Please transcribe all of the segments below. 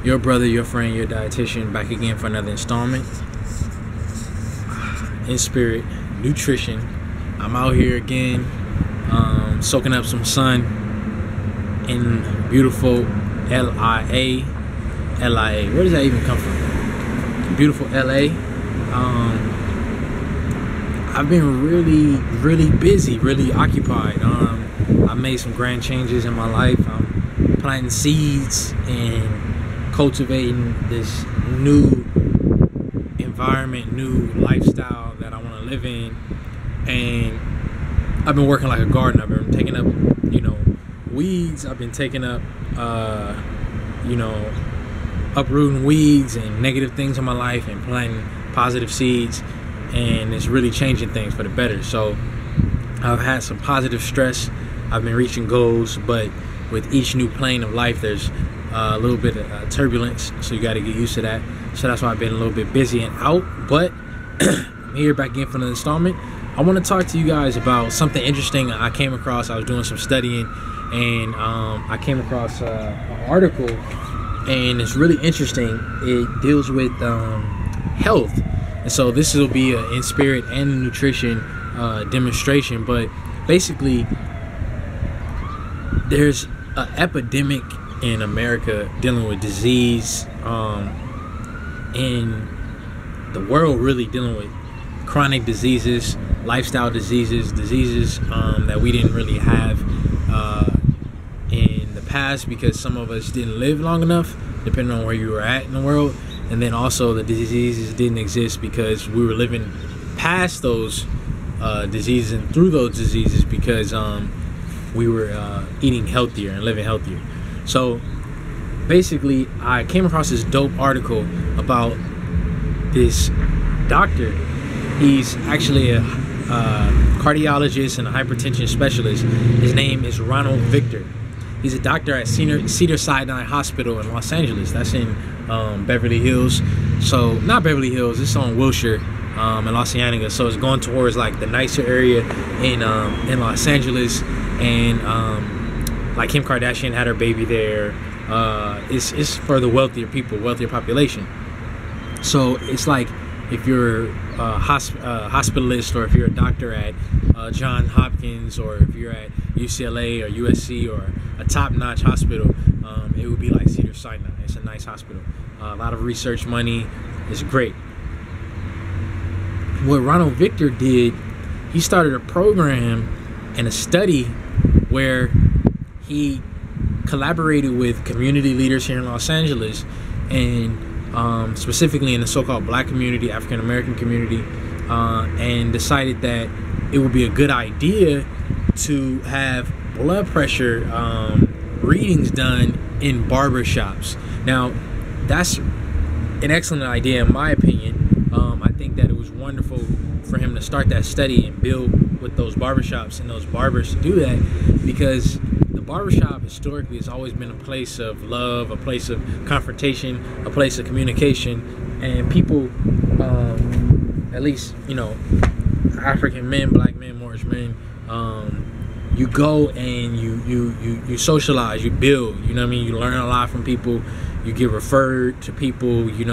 Your brother, your friend, your dietitian, back again for another installment. Inspirit Nutrition. I'm out here again, soaking up some sun in beautiful LIA. Where does that even come from? Beautiful LA. I've been really busy, really occupied. I made some grand changes in my life. I'm planting seeds and cultivating this new environment, new lifestyle that I want to live in. And I've been working like a gardener. I've been taking up, weeds. I've been taking up, uprooting weeds and negative things in my life and planting positive seeds. And it's really changing things for the better. So I've had some positive stress. I've been reaching goals, but with each new plane of life, there's a little bit of turbulence, so you got to get used to that. So that's why I've been a little bit busy and out, but I'm here back again for another installment. I want to talk to you guys about something interesting I came across. I was doing some studying, and I came across an article, and it's really interesting. It deals with health, and so this will be an Inspirit and Nutrition demonstration. But basically, there's an epidemic in America dealing with disease, in the world really dealing with chronic diseases, lifestyle diseases that we didn't really have in the past because some of us didn't live long enough, depending on where you were at in the world. And then also the diseases didn't exist because we were living past those diseases and through those diseases because we were eating healthier and living healthier. So basically, I came across this dope article about this doctor. He's actually a cardiologist and a hypertension specialist. His name is Ronald Victor. He's a doctor at Cedars-Sinai Hospital in Los Angeles. That's in Beverly Hills. So not Beverly Hills, it's on Wilshire in Los Angeles. So it's going towards like the nicer area in Los Angeles. And like Kim Kardashian had her baby there. It's for the wealthier people, wealthier population. So it's like if you're a hospitalist, or if you're a doctor at Johns Hopkins, or if you're at UCLA or USC or a top-notch hospital, it would be like Cedars-Sinai. It's a nice hospital. A lot of research money. It's great. What Ronald Victor did, he started a program and a study where he collaborated with community leaders here in Los Angeles, and specifically in the so-called Black community, African American community, and decided that it would be a good idea to have blood pressure readings done in barbershops. Now, that's an excellent idea in my opinion. I think that it was wonderful for him to start that study and build with those barbershops and those barbers to do that, because the barbershop historically has always been a place of love, a place of confrontation, a place of communication, and people, at least, African men, Black men, Moorish men, you go and you socialize, you build, you learn a lot from people, you get referred to people, you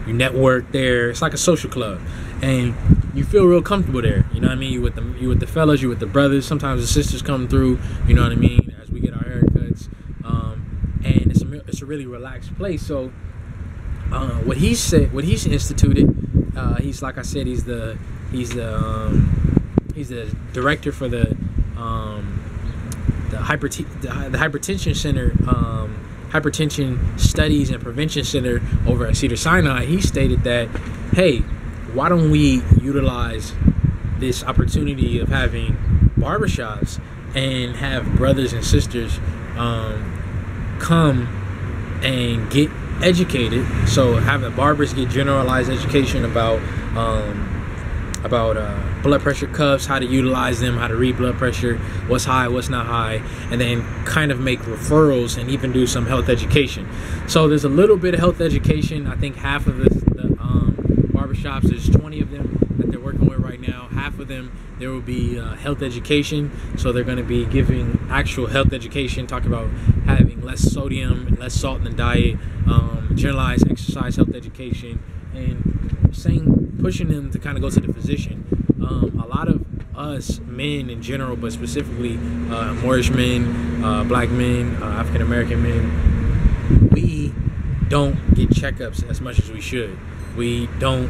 network there. It's like a social club, and you feel real comfortable there. You with the fellas, you with the brothers. Sometimes the sisters come through. As we get our haircuts, and it's a really relaxed place. So what he's instituted, he's, like I said, he's the director for the hypertension center, hypertension studies and prevention center over at Cedars-Sinai. He stated that, hey, why don't we utilize this opportunity of having barbershops and have brothers and sisters come and get educated? So have the barbers get generalized education about blood pressure cuffs, how to utilize them, how to read blood pressure, what's high, what's not high, and then kind of make referrals and even do some health education. So there's a little bit of health education. I think half of the barbershops, there's 20 of them, that they're working with right now. Half of them, there will be health education. So they're going to be giving actual health education, talking about having less sodium, less salt in the diet, generalized exercise health education, and pushing them to kind of go to the physician. A lot of us men in general, but specifically Moorish men, black men, African American men, we don't get checkups as much as we should. We don't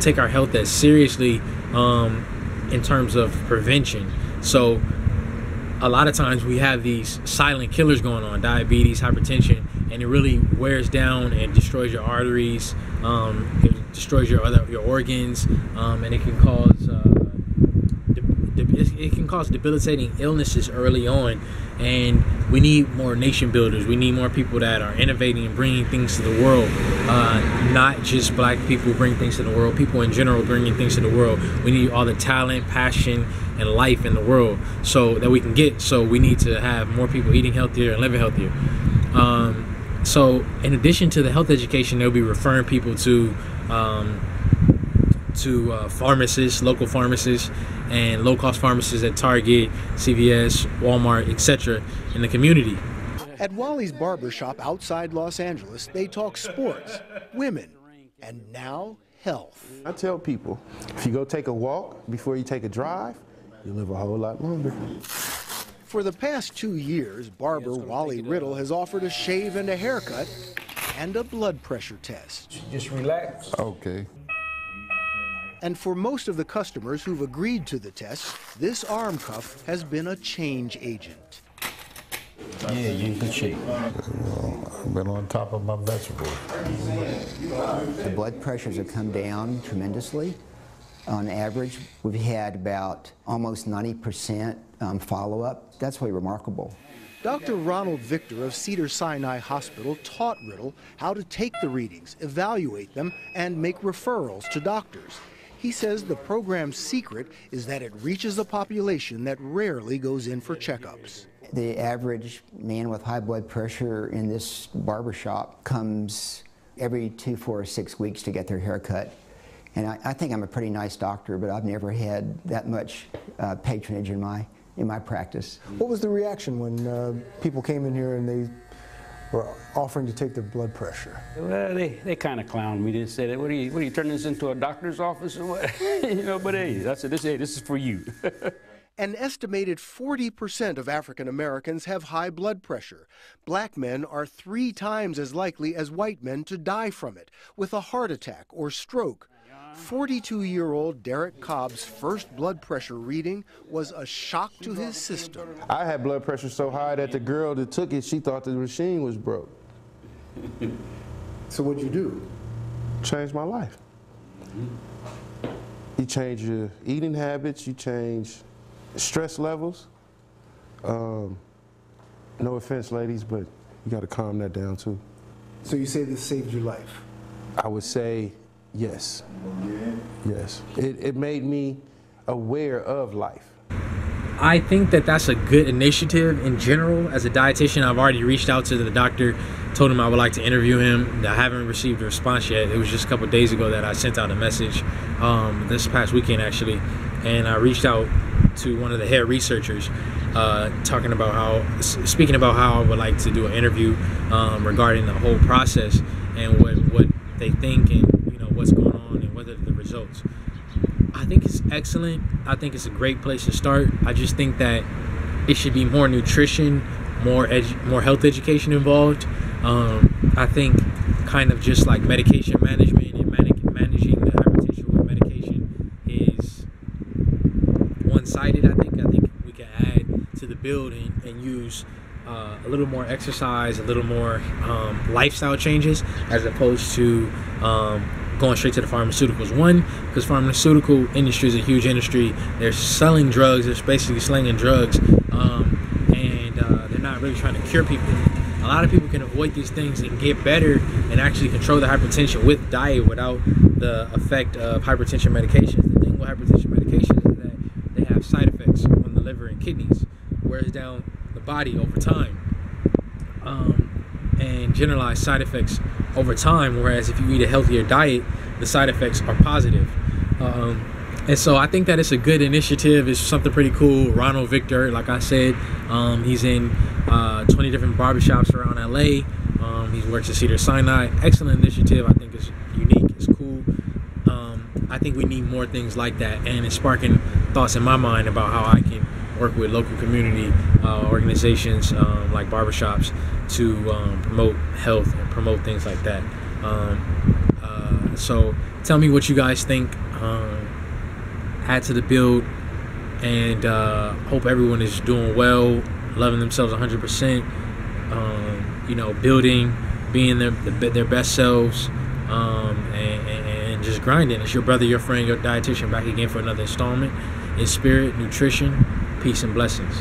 take our health as seriously in terms of prevention. So a lot of times we have these silent killers going on, diabetes, hypertension, and it really wears down and destroys your arteries. It destroys your organs, and it can cause debilitating illnesses early on. And we need more nation builders. We need more people that are innovating and bringing things to the world. Not just black people bring things to the world. People in general bringing things to the world. We need all the talent, passion, and life in the world so that we can get. So we need to have more people eating healthier and living healthier. So in addition to the health education, they'll be referring people to pharmacists, local pharmacists, and low-cost pharmacists at Target, CVS, Walmart, etc. in the community. At Wally's Barbershop outside Los Angeles, they talk sports, women, and now health. I tell people, if you go take a walk before you take a drive, you'll live a whole lot longer. For the past 2 years, barber Wally Riddle has offered a shave and a haircut and a blood pressure test. Just relax. Okay. And for most of the customers who've agreed to the test, this arm cuff has been a change agent. Yeah, you're in good shape. Well, I've been on top of my vegetables. The blood pressures have come down tremendously. On average, we've had about almost 90% follow-up. That's really remarkable. Dr. Ronald Victor of Cedars-Sinai Hospital taught Riddle how to take the readings, evaluate them, and make referrals to doctors. He says the program's secret is that it reaches a population that rarely goes in for checkups. The average man with high blood pressure in this barbershop comes every 2, 4, or 6 weeks to get their hair cut. And I think I'm a pretty nice doctor, but I've never had that much patronage in my practice. What was the reaction when people came in here and they were offering to take their blood pressure? Well, they kind of clowned me. They said, what are you turning this into a doctor's office or what? You know, but hey, I said, this is for you. An estimated 40% of African Americans have high blood pressure. Black men are 3 times as likely as white men to die from it, with a heart attack or stroke. 42-year-old Derek Cobb's first blood pressure reading was a shock to his system. I had blood pressure so high that the girl that took it, she thought the machine was broke. So what'd you do? Changed my life. You change your eating habits, you change stress levels. No offense, ladies, but you got to calm that down too. So you say this saved your life? I would say yes. Yes. It made me aware of life. I think that that's a good initiative in general. As a dietitian, I've already reached out to the doctor, told him I would like to interview him. I haven't received a response yet. It was just a couple of days ago that I sent out a message, this past weekend actually, and I reached out to one of the head researchers, speaking about how I would like to do an interview regarding the whole process and what they think and what's going on and what are the results. I think it's excellent. I think it's a great place to start. I just think that it should be more nutrition, more health education involved. I think kind of just like medication management and managing the hypertension with medication is one-sided. I think we can add to the build and use a little more exercise, a little more lifestyle changes, as opposed to going straight to the pharmaceuticals. One, because pharmaceutical industry is a huge industry. They're selling drugs. They're basically slinging drugs, and they're not really trying to cure people. A lot of people can avoid these things and get better and actually control the hypertension with diet without the effect of hypertension medications. The thing with hypertension medications is that they have side effects on the liver and kidneys, wears down the body over time, and generalized side effects over time. Whereas if you eat a healthier diet, the side effects are positive. And so I think that it's a good initiative. It's something pretty cool. Ronald Victor, like I said, he's in 20 different barbershops around LA. He works at Cedars-Sinai. Excellent initiative. I think it's unique. It's cool. I think we need more things like that, and it's sparking thoughts in my mind about how I can work with local community organizations like barbershops to promote health and promote things like that. So tell me what you guys think. Add to the build, and hope everyone is doing well, loving themselves 100%, you know, building, being their best selves, and just grinding. It's your brother, your friend, your dietitian, back again for another installment. Inspirit Nutrition. Peace and blessings.